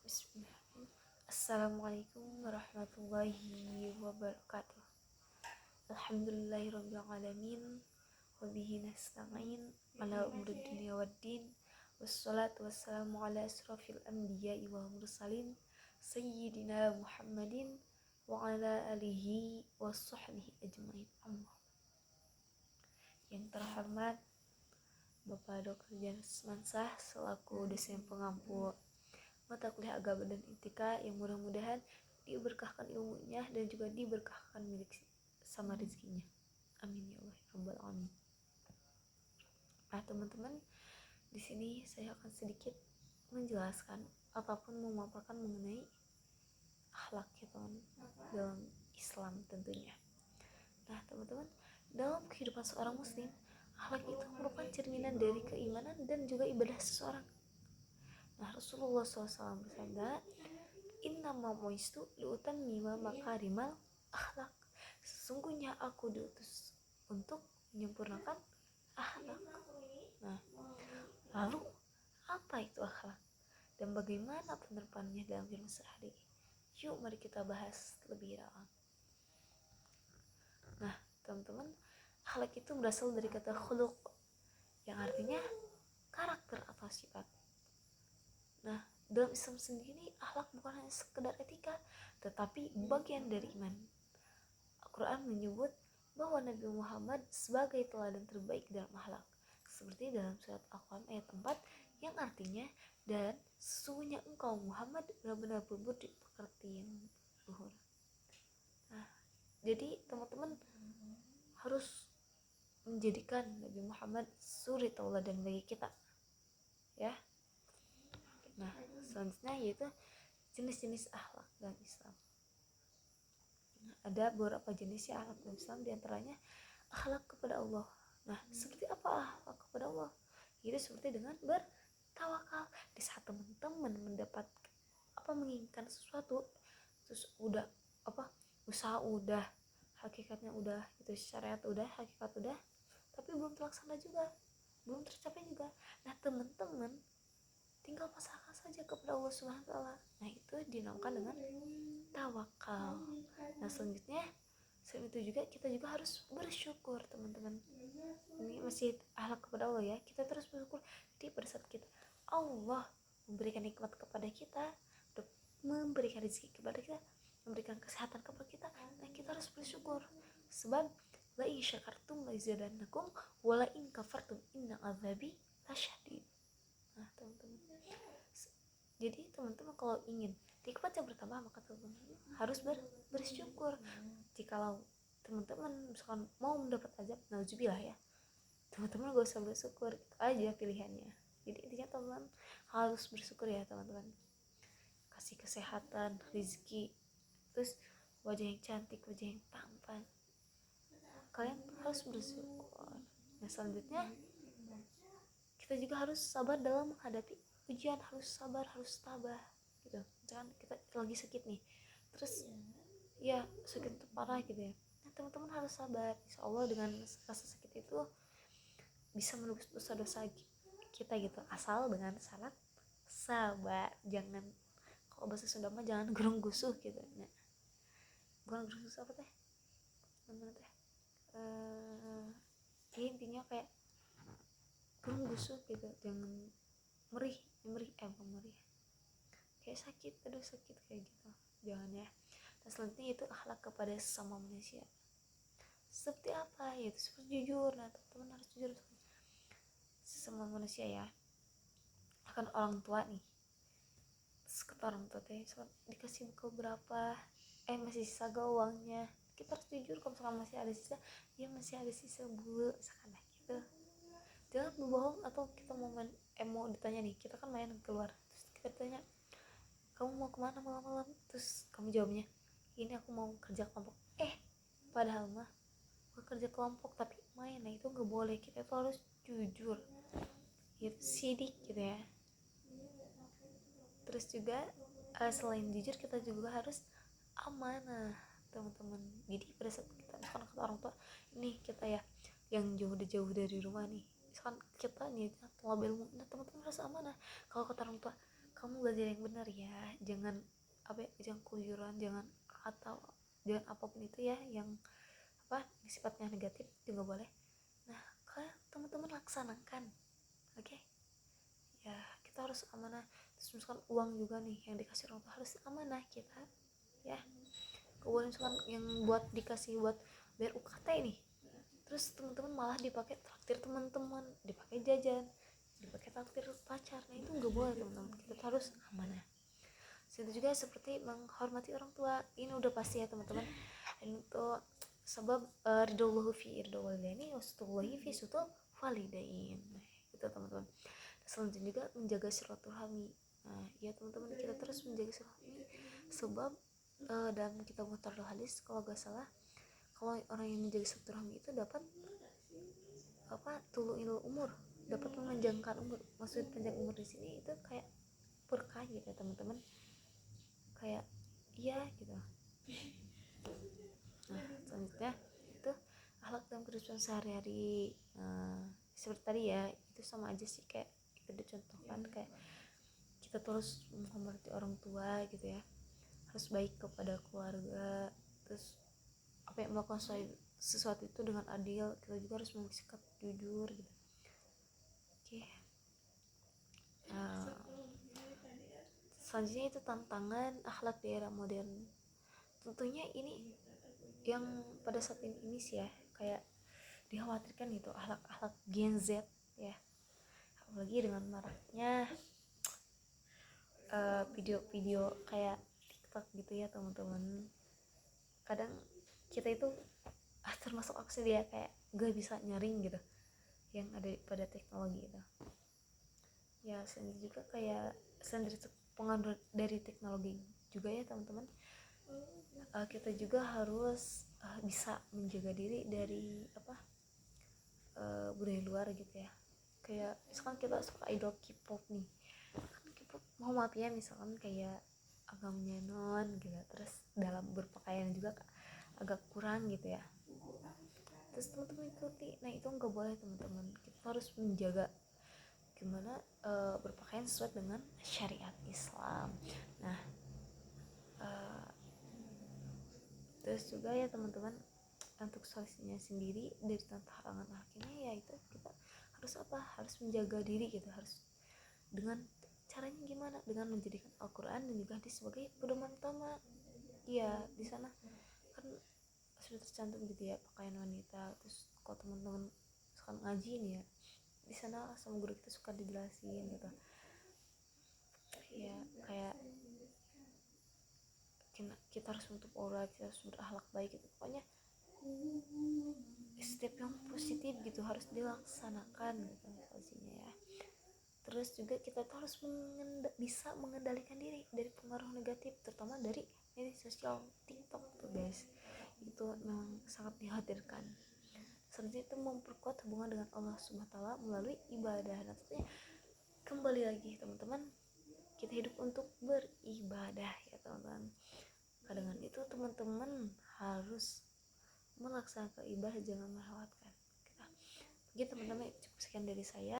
Bismillahirrahmanirrahim. Assalamualaikum warahmatullahi wabarakatuh. Alhamdulillahirabbil alamin wa bihi nasta'in ala umuri dunya waddin. Wassalatu wassalamu ala asrofil anbiya'i wal mursalin sayyidina Muhammadin wa ala alihi wa sahbihi ajmain. Amma. Yang terhormat Bapak Dr. James Mansah selaku dosen pengampu mata kuliah agama dan etika, yang mudah-mudahan diberkahkan ilmunya dan juga diberkahkan milik sama rezekinya. Amin ya Allah rabbal alamin. Nah teman-teman, di sini saya akan sedikit menjelaskan ataupun memaparkan mengenai akhlak ya teman dalam Islam tentunya. Nah teman-teman, dalam kehidupan seorang muslim, akhlak itu merupakan cerminan dari keimanan dan juga ibadah seseorang. Nah Rasulullah SAW bersabda, innama bu'istu liutammima makarimal akhlak. Sesungguhnya aku diutus untuk menyempurnakan akhlak. Nah, lalu apa itu akhlak dan bagaimana penerapannya dalam kehidupan sehari? Yuk mari kita bahas lebih dalam. Nah, teman-teman, akhlak itu berasal dari kata khuluq yang artinya karakter atau sifat. Nah, dalam Islam sendiri, akhlak bukan hanya sekedar etika, tetapi bagian dari iman. Al-Quran menyebut bahwa Nabi Muhammad sebagai teladan terbaik dalam akhlak, seperti dalam surat Al-Quran ayat 4 yang artinya, dan sesungguhnya engkau Muhammad benar-benar berbudi pekerti yang luhur. Nah, jadi teman-teman harus menjadikan Nabi Muhammad suri tauladan bagi kita, ya. Nah, selanjutnya yaitu jenis-jenis akhlak dalam Islam. Nah, ada beberapa jenis akhlak dalam Islam, diantaranya akhlak kepada Allah. Nah, seperti apa akhlak kepada Allah? Yaitu seperti dengan bertawakal. Di saat teman-teman mendapat menginginkan sesuatu, terus udah usaha udah, hakikatnya udah, itu syariat udah, hakikat udah, tapi belum terlaksana juga, belum tercapai juga. Nah, teman-teman tinggal pasrahkan saja kepada Allah Subhanahu wa taala. Nah, itu dinamakan dengan tawakal. Nah, selanjutnya selain itu juga kita juga harus bersyukur, teman-teman. Ini masih akhlak kepada Allah ya. Kita terus bersyukur. Jadi pada saat Allah memberikan nikmat kepada kita, memberikan rezeki kepada kita, memberikan kesehatan kepada kita, nah kita harus bersyukur. Sebab la in syakartum la zidannakum wa la in kafartum inna azabi lasyadid. Nah, teman-teman, jadi teman-teman kalau ingin nikmat yang bertambah, maka teman-teman harus bersyukur. Jikalau teman-teman misalkan mau mendapat azab, nauzubillah ya, teman-teman gak usah bersyukur, itu aja pilihannya. Jadi intinya teman harus bersyukur ya teman-teman. Kasih kesehatan, rezeki, terus wajah yang cantik, wajah yang tampan, kalian harus bersyukur. Nah, selanjutnya kita juga harus sabar dalam menghadapi ujian, harus sabar, harus tabah gitu. Jangan kita lagi sakit nih, terus ya sakit itu parah gitu ya, nah teman-teman harus sabar. Insya Allah dengan rasa sakit itu bisa menebus dosa-dosa kita gitu, asal dengan syarat sabar. Jangan, kalau bahasa Sunda mah jangan gurung gusuh gitu. Nah, gurung gusuh apa teh? Mana teh? Intinya kayak gurung gusuh gitu, jangan merih bukan merih, kayak sakit, aduh sakit kayak gitu, jangan ya. Dan selanjutnya itu akhlak kepada sesama manusia. Seperti apa? Yaitu seperti jujur. Nah, teman-teman harus jujur sesama manusia ya. Akan orang tua nih, terus kata orang tua teh dikasih bekal berapa, masih sisa gak uangnya, kita harus jujur. Kalau misalkan masih ada sisa, ya masih ada sisa bu, misalkan gitu. Jangan berbohong. Atau kita mau ditanya nih, kita kan main keluar, terus kita tanya, kamu mau kemana malam-malam? Terus kamu jawabnya, ini aku mau kerja kelompok. Padahal mah bukan kerja kelompok tapi main. Nah, itu nggak boleh. Kita tuh harus jujur gitu, sidik gitu ya. Terus juga selain jujur, kita juga harus amanah, teman-teman. Jadi pada saat kita misalkan kata orang tua, ini kita ya yang jauh dari rumah nih, misalkan kita nih telah ilmu, nah teman-teman harus amanah. Kalau kata orang tua, kamu belajar yang benar ya, jangan jangan keluyuran, atau jangan apapun itu ya yang sifatnya negatif juga boleh. Nah kalian teman-teman laksanakan, oke? Ya kita harus amanah. Terus misalkan uang juga nih yang dikasih orang tua harus amanah kita ya. Kemudian misalkan yang buat dikasih buat bayar UKT nih, terus teman-teman malah dipakai traktir teman-teman, dipakai jajan, dipakai traktir pacar. Nah itu nggak boleh teman-teman, kita harus amanah. Itu juga seperti menghormati orang tua, ini udah pasti ya teman-teman. Itu sebab ridallahu fi irdal walidaini wastullahi fi sutul walidain. Itu teman-teman. Selanjutnya juga menjaga silaturahmi. Nah ya teman-teman, kita terus menjaga silaturahmi sebab dalam kitab Mutarul Hadis kalau gak salah, kalau orang yang menjaga silaturahmi itu dapat tulu'il umur, dapat memanjangkan umur. Maksud panjang umur di sini itu kayak berkah gitu ya teman-teman, kayak iya gitu. Nah selanjutnya itu akhlak dalam kehidupan sehari-hari. Seperti tadi ya, itu sama aja sih kayak kita dicontohkan, kayak kita terus menghormati orang tua gitu ya, harus baik kepada keluarga, terus melakukan sesuatu itu dengan adil, kita juga harus bersikap jujur gitu. Oke. Selanjutnya itu tantangan akhlak di era modern. Tentunya ini yang pada saat ini sih ya, kayak dikhawatirkan gitu akhlak Gen Z ya, apalagi dengan maraknya video-video kayak TikTok gitu ya teman-teman. Kadang kita itu termasuk aku sih ya, kayak gak bisa nyaring gitu yang ada pada teknologi itu ya. Sendiri juga kayak sendiri pengaruh dari teknologi juga ya teman-teman. Kita juga harus bisa menjaga diri dari budaya luar gitu ya. Kayak misalkan kita suka idol K-pop nih, K-pop mau maaf ya, misalkan kayak agamanya non gitu, terus dalam berpakaian juga agak kurang gitu ya, terus teman-teman ikuti. Nah itu nggak boleh teman-teman, kita harus menjaga gimana berpakaian sesuai dengan syariat Islam. Nah terus juga ya teman-teman, untuk solusinya sendiri dari tantangan akhirnya yaitu kita harus menjaga diri gitu, harus dengan caranya gimana, dengan menjadikan Al-Quran dan juga hadis sebagai pedoman utama ya. Di sana kan sudah tercantum gitu ya pakaian wanita. Terus kalau teman-teman sekarang ngaji nih ya, di sana sama guru kita suka dijelasin gitu ya, kayak kita harus menutup aurat, kita harus berakhlak baik gitu. Pokoknya step yang positif gitu harus dilaksanakan gitu solusinya ya. Terus juga kita tuh harus bisa mengendalikan diri dari pengaruh negatif, terutama dari media sosial TikTok tuh guys, itu memang sangat dikhawatirkan. Selanjutnya itu memperkuat hubungan dengan Allah SWT melalui ibadah. Nah tentunya kembali lagi teman-teman, kita hidup untuk beribadah ya teman-teman. Dengan itu teman-teman harus melaksanakan ibadah, jangan melewatkan. Begitu teman-teman, cukup sekian dari saya.